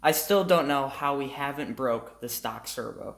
I still don't know how we haven't broke the stock servo.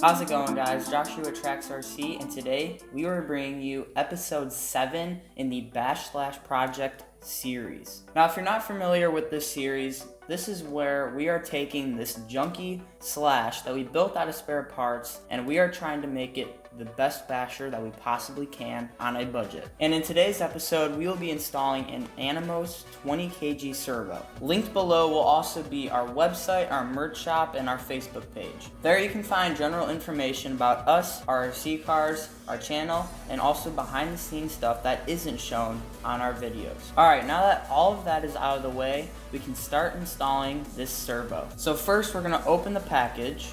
How's it going, guys? Joshua at Traxxas, and today we are bringing you episode 7 in the Bash/Project series. Now, if you're not familiar with this series, this is where we are taking this junky slash that we built out of spare parts and we are trying to make it the best basher that we possibly can on a budget. And in today's episode, we will be installing an Annimos 20Kg Servo. Linked below will also be our website, our merch shop, and our Facebook page. There you can find general information about us, our RC cars, our channel, and also behind the scenes stuff that isn't shown on our videos. Alright, now that all of that is out of the way, we can start installing this servo. So first we're going to open the package,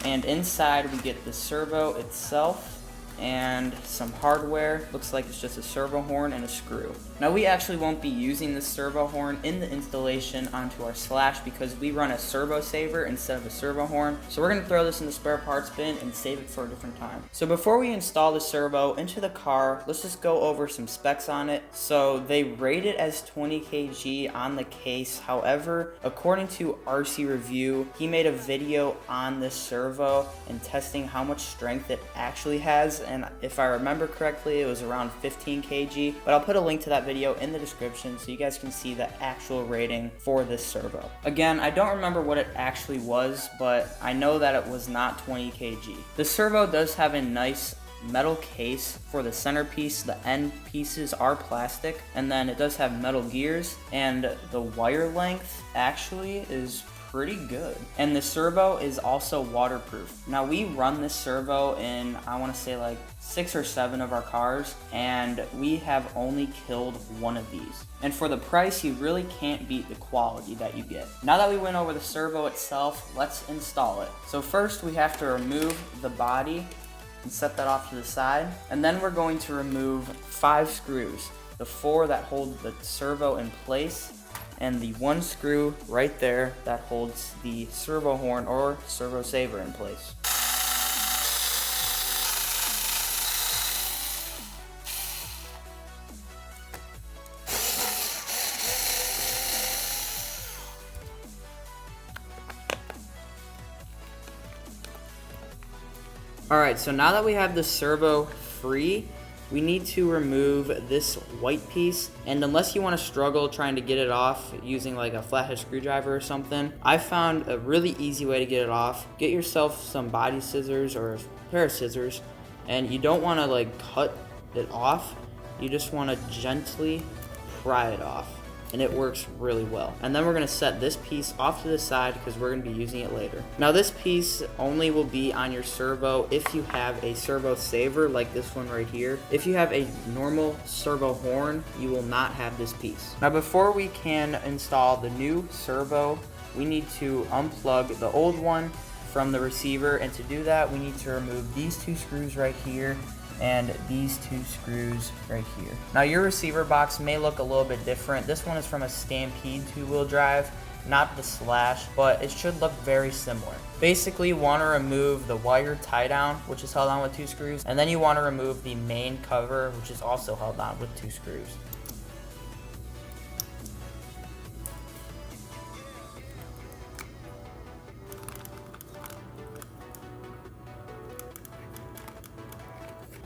and inside we get the servo itself and some hardware. Looks like it's just a servo horn and a screw. Now we actually won't be using this servo horn in the installation onto our slash because we run a servo saver instead of a servo horn. So we're going to throw this in the spare parts bin and save it for a different time. So before we install the servo into the car, let's just go over some specs on it. So they rate it as 20 kg on the case. However, according to RC Review, he made a video on this servo and testing how much strength it actually has. And if I remember correctly, it was around 15 kg, but I'll put a link to that video in the description so you guys can see the actual rating for this servo. Again, I don't remember what it actually was, but I know that it was not 20 kg. The servo does have a nice metal case for the centerpiece. The end pieces are plastic, and then it does have metal gears, and the wire length actually is pretty good. And the servo is also waterproof. Now we run this servo in, I want to say like 6 or 7 of our cars, and we have only killed one of these. And for the price, you really can't beat the quality that you get. Now that we went over the servo itself, let's install it. So first we have to remove the body and set that off to the side. And then we're going to remove 5 screws, the 4 that hold the servo in place, and the 1 screw right there that holds the servo horn or servo saver in place. Alright, so now that we have the servo free, we need to remove this white piece, and unless you want to struggle trying to get it off using like a flathead screwdriver or something, I found a really easy way to get it off. Get yourself some body scissors or a pair of scissors, and you don't want to like cut it off, you just want to gently pry it off, and it works really well. And then we're going to set this piece off to the side because we're going to be using it later. Now this piece only will be on your servo if you have a servo saver like this one right here. If you have a normal servo horn, you will not have this piece. Now before we can install the new servo, we need to unplug the old one from the receiver, and to do that we need to remove these 2 screws right here and these 2 screws right here. Now your receiver box may look a little bit different. This one is from a Stampede 2-wheel drive, not the Slash, but it should look very similar. Basically, you want to remove the wire tie down, which is held on with 2 screws, and then you want to remove the main cover, which is also held on with 2 screws.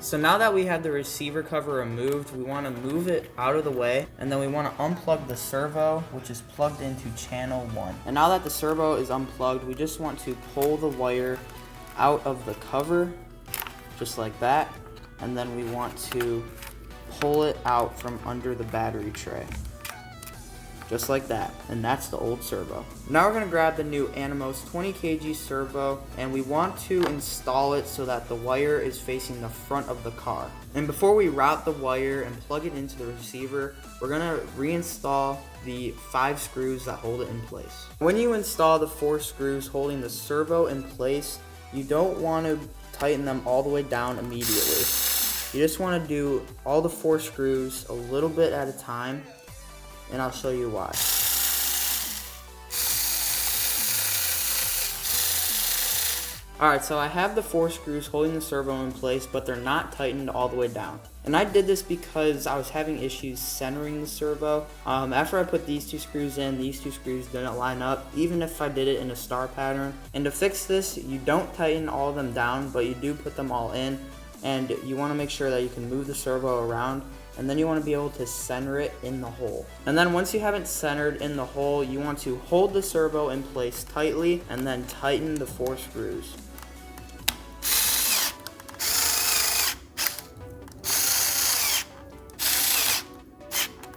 So now that we have the receiver cover removed, we want to move it out of the way, and then we want to unplug the servo, which is plugged into channel 1. And now that the servo is unplugged, we just want to pull the wire out of the cover, just like that, and then we want to pull it out from under the battery tray. Just like that, and that's the old servo. Now we're going to grab the new Annimos 20Kg Servo, and we want to install it so that the wire is facing the front of the car. And before we route the wire and plug it into the receiver, we're going to reinstall the 5 screws that hold it in place. When you install the 4 screws holding the servo in place, you don't want to tighten them all the way down immediately. You just want to do all the 4 screws a little bit at a time, and I'll show you why. Alright, so I have the 4 screws holding the servo in place, but they're not tightened all the way down. And I did this because I was having issues centering the servo. After I put these 2 screws in, these 2 screws didn't line up, even if I did it in a star pattern. And to fix this, you don't tighten all of them down, but you do put them all in. And you want to make sure that you can move the servo around, and then you want to be able to center it in the hole. And then once you have it centered in the hole, you want to hold the servo in place tightly and then tighten the 4 screws.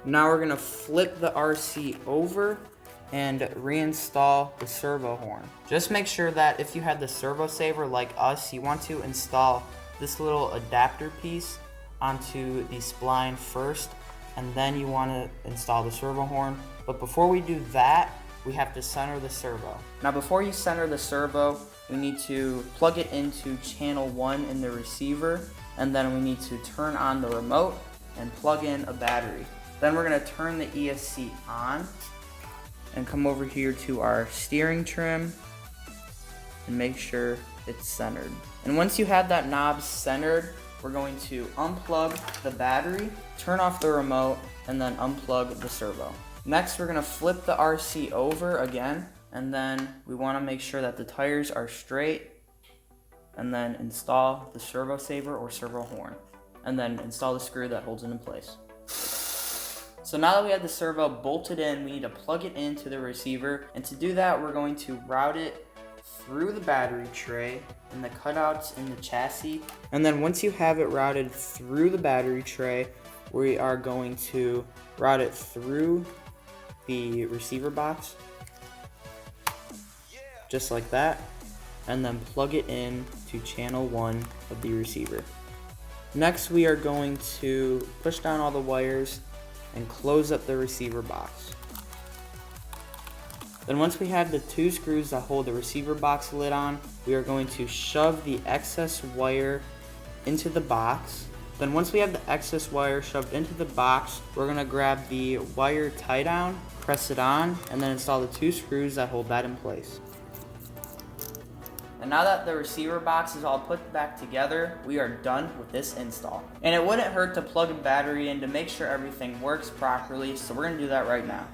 Now we're gonna flip the RC over and reinstall the servo horn. Just make sure that if you had the servo saver like us, you want to install this little adapter piece onto the spline first, and then you want to install the servo horn. But before we do that, we have to center the servo. Now before you center the servo, we need to plug it into channel 1 in the receiver, and then we need to turn on the remote and plug in a battery. Then we're going to turn the ESC on and come over here to our steering trim and make sure it's centered. And once you have that knob centered, we're going to unplug the battery, turn off the remote, and then unplug the servo. Next, we're going to flip the RC over again, and then we want to make sure that the tires are straight, and then install the servo saver or servo horn, and then install the screw that holds it in place. So now that we have the servo bolted in, we need to plug it into the receiver. And to do that, we're going to route it through the battery tray and the cutouts in the chassis. And then once you have it routed through the battery tray, we are going to route it through the receiver box, just like that, and then plug it in to channel 1 of the receiver. Next, we are going to push down all the wires and close up the receiver box. Then once we have the 2 screws that hold the receiver box lid on, we are going to shove the excess wire into the box. Then once we have the excess wire shoved into the box, we're going to grab the wire tie down, press it on, and then install the 2 screws that hold that in place. And now that the receiver box is all put back together, we are done with this install. And it wouldn't hurt to plug a battery in to make sure everything works properly, so we're going to do that right now.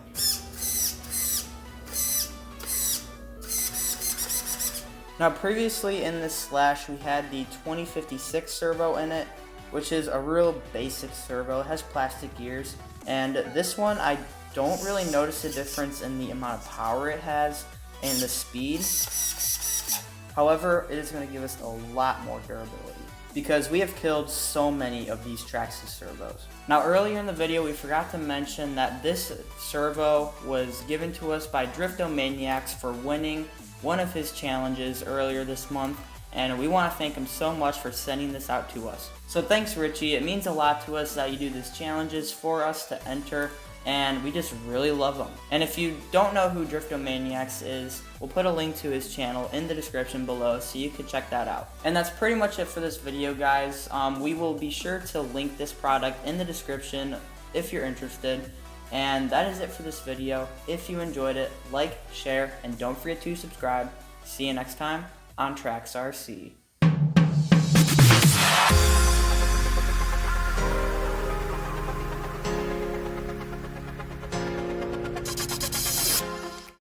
Now previously in this slash, we had the 2056 servo in it, which is a real basic servo. It has plastic gears, and this one I don't really notice a difference in the amount of power it has and the speed. However, it is going to give us a lot more durability because we have killed so many of these Traxxas servos. Now earlier in the video, we forgot to mention that this servo was given to us by Driftomaniacs for winning one of his challenges earlier this month, and we want to thank him so much for sending this out to us. So thanks, Richie. It means a lot to us that you do these challenges for us to enter, and we just really love them. And if you don't know who Driftomaniacs is, we'll put a link to his channel in the description below so you can check that out. And that's pretty much it for this video, guys. We will be sure to link this product in the description if you're interested. And that is it for this video. If you enjoyed it, like, share, and don't forget to subscribe. See you next time on Traxxas.